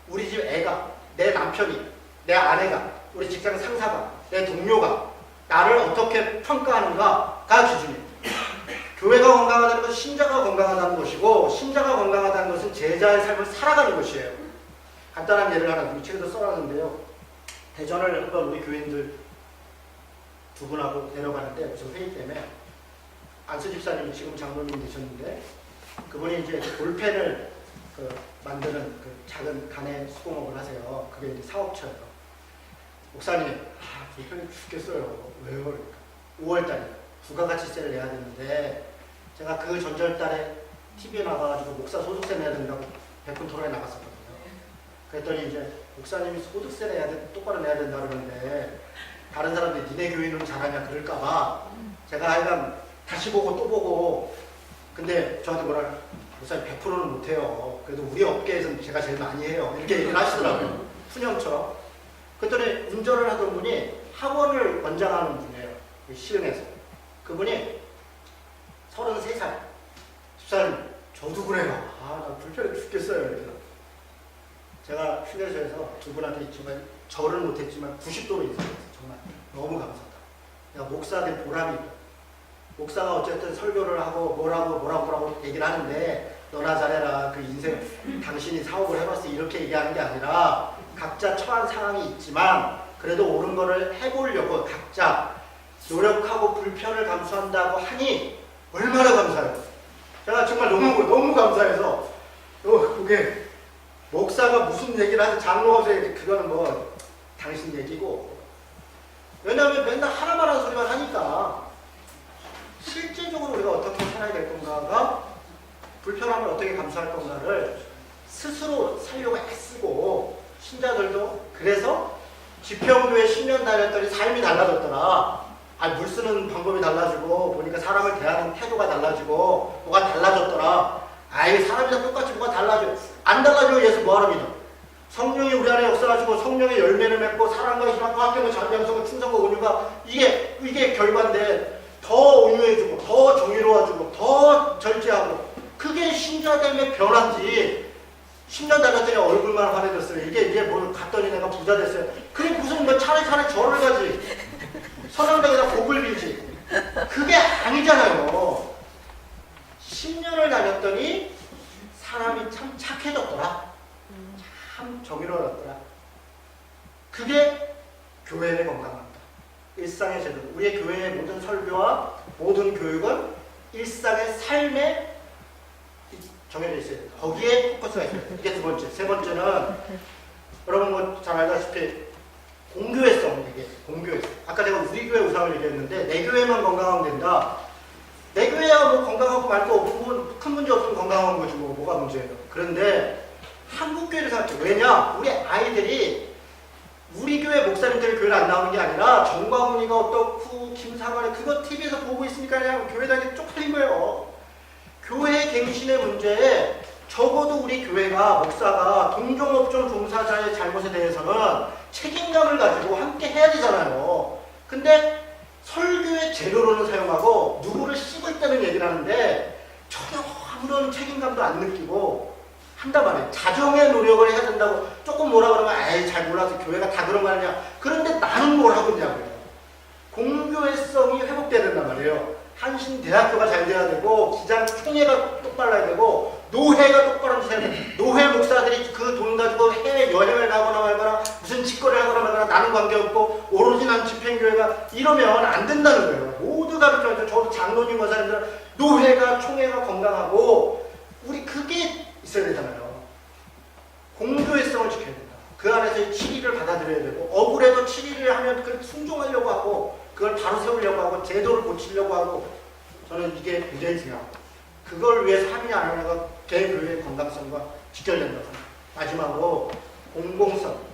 우리 집 애가, 내 남편이, 내 아내가, 우리 직장 상사가, 내 동료가 나를 어떻게 평가하는가가 기준이에요. 교회가 건강하다는 것은 신자가 건강하다는 것이고 신자가 건강하다는 것은 제자의 삶을 살아가는 것이에요. 간단한 예를 하나 이 책에도 써놨는데요. 대전을 한번 우리 교인들 두 분하고 내려가는데 무슨 회의 때문에 안수 집사님이 지금 장로님 되셨는데 그분이 이제 볼펜을 만드는 그 작은 간의 수공업을 하세요. 그게 이제 사업처예요. 목사님, 볼펜이 죽겠어요. 왜요? 그러니까 5월달에 부가가치세를 내야 되는데 제가 그 전절달에 TV에 나가가지고 목사 소득세 내야 된다고 백분 토론에 나갔었거든요. 그랬더니 이제 목사님이 소득세 내야 돼, 똑바로 내야 된다 그러는데 다른 사람들이 니네 교인은 잘하냐 그럴까봐 제가 하여간 다시 보고 또 보고 근데 저한테 뭐라 목사님 100%는 못해요. 그래도 우리 업계에서는 제가 제일 많이 해요. 이렇게 얘기를 하시더라고요. 푸념처럼. 그랬더니 운전을 하던 분이 학원을 권장하는 분이에요. 시흥에서. 그분이 33살. 집사님, 저도 그래요. 나 불편해 죽겠어요. 이렇게. 제가 휴게소에서 두 분한테 있지만, 절을 못했지만 90도로 인사했어요. 정말. 너무 감사하다. 내가 목사 된 보람이 있다. 목사가 어쨌든 설교를 하고 뭐라고 얘기를 하는데, 너나 잘해라. 그 인생, 당신이 사업을 해봤어. 이렇게 얘기하는 게 아니라, 각자 처한 상황이 있지만, 그래도 옳은 거를 해보려고 각자 노력하고 불편을 감수한다고 하니 얼마나 감사해요. 제가 정말 너무 감사해서 그게 목사가 무슨 얘기를 하든 장로가 무슨 얘기 그거는 뭐 당신 얘기고 왜냐하면 맨날 하나만 하는 소리만 하니까 실질적으로 우리가 어떻게 살아야 될 건가가 불편함을 어떻게 감수할 건가를 스스로 살려고 애쓰고 신자들도 그래서 지평교회 10년 다녔더니 삶이 달라졌더라. 물 쓰는 방법이 달라지고 보니까 사람을 대하는 태도가 달라지고 뭐가 달라졌더라. 사람이 다 똑같이 뭐가 달라져. 안 달라지면 예수 뭐하러 믿어. 성령이 우리 안에 역사하시고 성령의 열매를 맺고 사랑과 희망과 화평과 자비양성과 충성과 온유가 이게 결과인데 더 온유해지고 더 정의로워지고 더 절제하고 그게 신자됨의 변화인지 10년 다녔더니 얼굴만 환해졌어요. 이게 뭘 갔더니 내가 부자 됐어요. 그게 무슨 뭐 차라리 절을 가지. 선왕당에다 복을 빌지. 그게 아니잖아요. 10년을 다녔더니 사람이 참 착해졌더라. 참 정의로워졌더라. 그게 교회의 건강합니다. 일상의 제도. 우리의 교회의 모든 설교와 모든 교육은 일상의 삶에 정해져 있어요. 거기에 포커스가 있어요. 이게 두 번째. 세 번째는 여러분 뭐 잘 알다시피 공교회성 얘기해요. 공교회성. 아까 제가 우리 교회 우상을 얘기했는데 내 교회만 건강하면 된다. 내 교회야 뭐 건강하고 말도 없고 큰 문제 없으면 건강한 거지 뭐가 문제예요. 그런데 한국 교회를 생각해. 왜냐? 우리 아이들이 우리 교회 목사님들 교회를 안 나오는 게 아니라 정광훈이가 어떻고 김상환이 그거 TV에서 보고 있으니까 그냥 교회 다니기 쪽팔린 거예요. 교회 갱신의 문제에 적어도 우리 교회가 목사가 동종업종 종사자의 잘못에 대해서는 책임감을 가지고 함께 해야 되잖아요. 근데 설교의 재료로는 사용하고 누구를 씹을 때는 얘기를 하는데 전혀 아무런 책임감도 안 느끼고 한단 말이에요. 자정의 노력을 해야 된다고 조금 뭐라 그러면 잘 몰라서 교회가 다 그런 거 아니냐. 그런데 나는 뭘 하고 있냐고요. 공교회성이 회복돼야 된단 말이에요. 한신대학교가 잘 돼야 되고 기장 총회가 똑바로야 되고 노회가 똑바로 해야 돼. 노회 목사들이 그 돈 가지고 해외 여행을 가거나 말거나 무슨 직거래를 하거나 말거나 나는 관계없고 오로지 난 집행교회가 이러면 안 된다는 거예요. 모두가 그렇죠. 저도 장로님 권사님들은 노회가 총회가 건강하고 우리 그게 있어야 되잖아요. 공교회성을 지켜야 된다. 그 안에서 치리를 받아들여야 되고 억울해도 치리를 하면 그걸 순종하려고 하고 그걸 바로 세우려고 하고 제도를 고치려고 하고 저는 이게 굉장히 중요하고 그걸 위해서 하느냐 안 하느냐가 개교회의 건강성과 직결된다고 합니다. 마지막으로 공공성.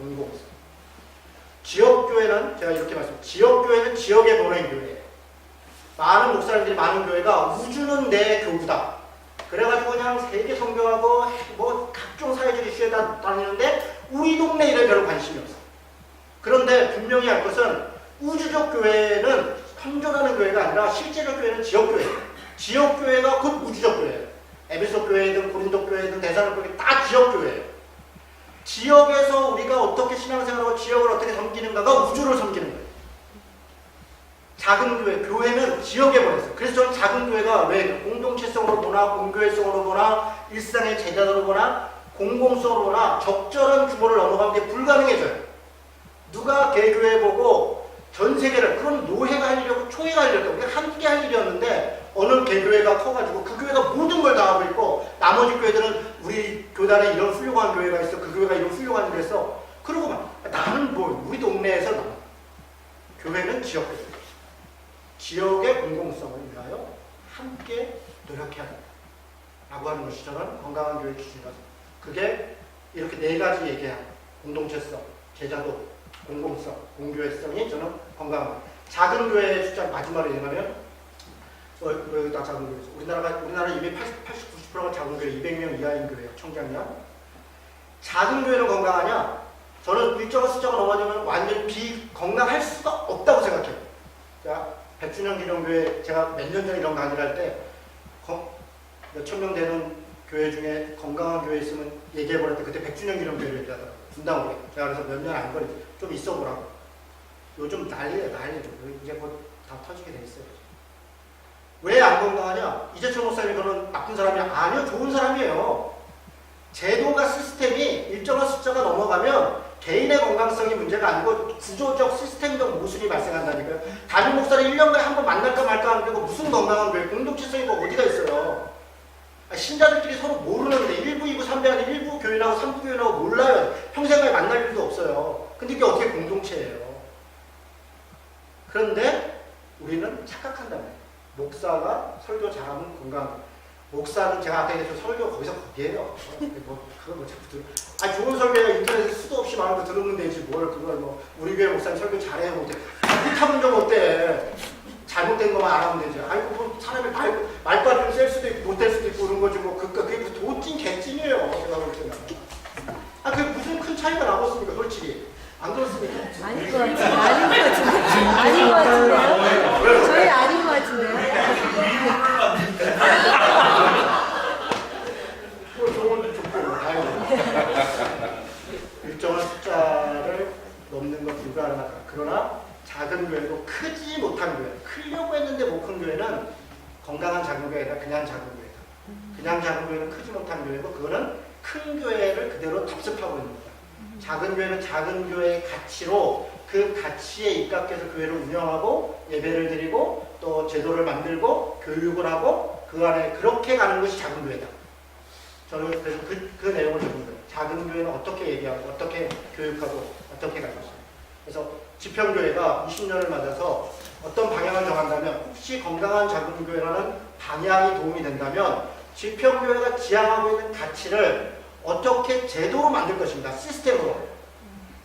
지역교회는 제가 이렇게 지역교회는 지역에 보낸 교회예요. 많은 목사님들이 많은 교회가 우주는 내 교구다. 그래가지고 그냥 세계 선교하고 뭐 각종 사회적 이슈에 다니는데 우리 동네 일에 별로 관심이 없어. 그런데 분명히 알 것은 우주적 교회는 현존하는 교회가 아니라 실제적 교회는 지역교회예요. 지역교회가 곧 우주적 교회예요. 에베소 교회든 고린도 교회든 대사로교회 다 지역교회예요. 지역에서 우리가 어떻게 신앙생활하고 지역을 어떻게 섬기는가가 우주를 섬기는 거예요. 작은 교회, 교회는 지역에 보냈어요. 그래서 저는 작은 교회가 왜 공동체성으로 보나 공교회성으로 보나 일상의 제자로 보나 공공성으로 보나 적절한 규모를 넘어가는 게 불가능해져요. 누가 개교회 보고 전 세계를 그건 노회가 할 일이었고 초회가 할 일이었고 그냥 함께 할 일이었는데 어느 개교회가 커가지고 그 교회가 모든 걸 다 하고 있고 나머지 교회들은 우리 교단에 이런 훌륭한 교회가 있어 그 교회가 이런 훌륭한 일을 했어 그러고 막 나는 뭐 우리 동네에서 나 교회는 지역교회 지역의 공공성을 위하여 함께 노력해야 된다 라고 하는 것이 저는 건강한 교회 기준이라서 그게 이렇게 네 가지 얘기한 공동체성, 제자도, 공공성, 공교회성이 저는 건강한 작은 교회의 숫자 마지막으로 얘기하면 다 작은 교회에서 우리나라 이미 80, 90%가 작은 교회 200명 이하인 교회예요. 청장량 작은 교회는 건강하냐? 저는 일정한 숫자가 넘어지면 완전히 비건강할 수가 없다고 생각해요. 자, 백준영 기념교회 제가 몇 년 전에 이런 강의를 할 때 몇천 명 되는 교회 중에 건강한 교회 있으면 얘기해보라 때 그때 백준영 기념교회를 얘기하더라고요. 분당으로. 제가 그래서 몇 년 안 걸리 좀 있어 보라고. 요즘 난리예요. 이제 곧 다 터지게 돼 있어요. 왜 안 건강하냐? 이재철 목사님이 그런 나쁜 사람이 아니요. 좋은 사람이에요. 제도가 시스템이 일정한 숫자가 넘어가면 개인의 건강성이 문제가 아니고 구조적 시스템적 모순이 발생한다니까요. 담임 목사를 1년간에 한 번 만날까 말까 하는데 무슨 건강한 교회 공동체성이 뭐 어디가 있어요. 신자들끼리 서로 모르는데 1부, 2부, 3부 아니 1부 교인하고 3부 교인하고 몰라요. 평생을 만날 일도 없어요. 근데 이게 어떻게 공동체예요. 그런데 우리는 착각한단 말이에요. 목사가 설교 잘하면 건강. 목사는 제가 아까 얘기했죠. 설교 거기서 거기에요. 그걸 뭐 자꾸 들어. 아니 좋은 설교가 인터넷에 수도 없이 많은 거 들으면 되지 뭘 그걸 뭐 우리 교회 목사님 설교 잘해요 못해. 못하면 좀 어때? 잘못된 것만 안 하면 되지. 아이고 뭐 사람이 말빨을 셀 수도 있고 못될 수도 있고 그런 거지 뭐 그게 도찐 개찐이에요. 제가 볼 때는. 아 그게 무슨 큰 차이가 나겠습니까 솔직히. 안 그렇습니까? 아닌 것 같은데. 아닌 것 같은데요? 저희 아닌 것 같은데요? 좋은 좋고 다행이에요. 일정한 숫자를 넘는 것 불가능하다. 그러나 작은 교회도 크지 못한 교회, 크려고 했는데 못 큰 교회는 건강한 작은 교회가 그냥 작은 교회다. 그냥 작은 교회는 크지 못한 교회고 그거는 큰 교회를 그대로 답습하고 있는 거다. 작은 교회는 작은 교회의 가치로 그 가치에 입각해서 교회를 운영하고 예배를 드리고 또 제도를 만들고 교육을 하고 그 안에 그렇게 가는 것이 작은 교회다. 저는 그래서 그 내용을 적은 거예요. 작은 교회는 어떻게 얘기하고 어떻게 교육하고 어떻게 갈 것인가. 그래서 지평교회가 20년을 맞아서 어떤 방향을 정한다면 혹시 건강한 작은 교회라는 방향이 도움이 된다면 지평교회가 지향하고 있는 가치를 어떻게 제도로 만들 것인가. 시스템으로.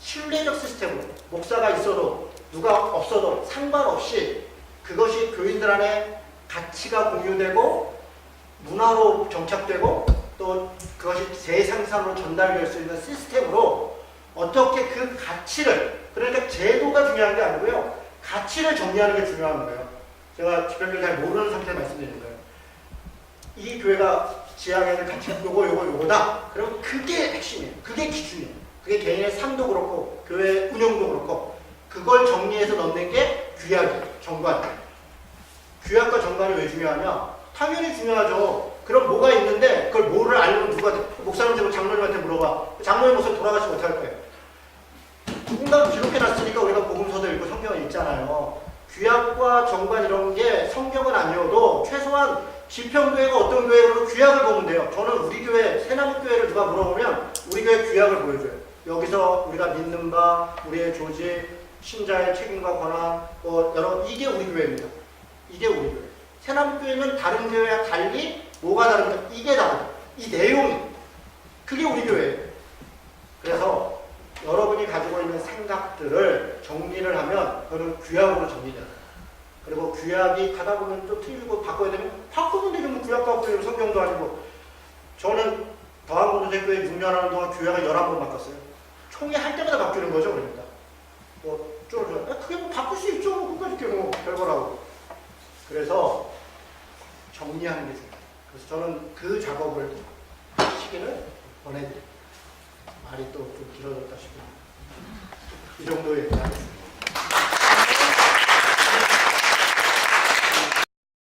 신뢰적 시스템으로. 목사가 있어도 누가 없어도 상관없이 그것이 교인들 안에 가치가 공유되고 문화로 정착되고 또 그것이 재생산으로 전달될 수 있는 시스템으로 어떻게 그 가치를 그러니까 제도가 중요한 게 아니고요. 가치를 정리하는 게 중요한 거예요. 제가 지평교회 잘 모르는 상태에 말씀드리는 거예요. 이 교회가 지향하는 가치가 요거다. 그럼 그게 핵심이에요. 그게 기준이에요. 그게 개인의 삶도 그렇고 교회 운영도 그렇고 그걸 정리해서 넣는 게 규약이에요. 정관. 규약과 정관이 왜 중요하냐? 당연히 중요하죠. 그럼 뭐가 있는데 그걸 뭐를 알면 목사님한테 장로님한테 물어봐. 장로님 목사 돌아가시면 어떡할 거예요? 누군가 기록해놨으니까 우리가 복음서도 읽고 성경을 읽잖아요. 규약과 정관 이런 게 성경은 아니어도 최소한 지평교회가 어떤 교회로 규약을 보면 돼요. 저는 우리 교회, 새나무교회를 누가 물어보면 우리 교회 규약을 보여줘요. 여기서 우리가 믿는 바, 우리의 조직, 신자의 책임과 권한, 이게 우리 교회입니다. 이게 우리 교회. 새나무교회는 다른 교회와 달리 뭐가 다릅니까? 이게 다르다. 이 내용이. 그게 우리 교회예요. 그래서 여러분이 가지고 있는 생각들을 정리를 하면 그거는 규약으로 정리돼요. 그리고 규약이 가다 보면 또 틀리고 바꿔야 되면 바꾸면 되죠. 뭐 규약 바꾸면 성경도 아니고. 저는 더한공동체교회 6년 하는 동안 규약을 11번 바꿨어요. 총회 할 때마다 바뀌는 거죠. 그러니까. 그게 뭐 바꿀 수 있죠. 그까짓 게 뭐 별거라고. 그래서 정리하는 게 중요해요. 그래서 저는 그 작업을 시기를 보내드립니다. 말이 또 좀 길어졌다 싶어요. 이 정도 얘기하겠습니다.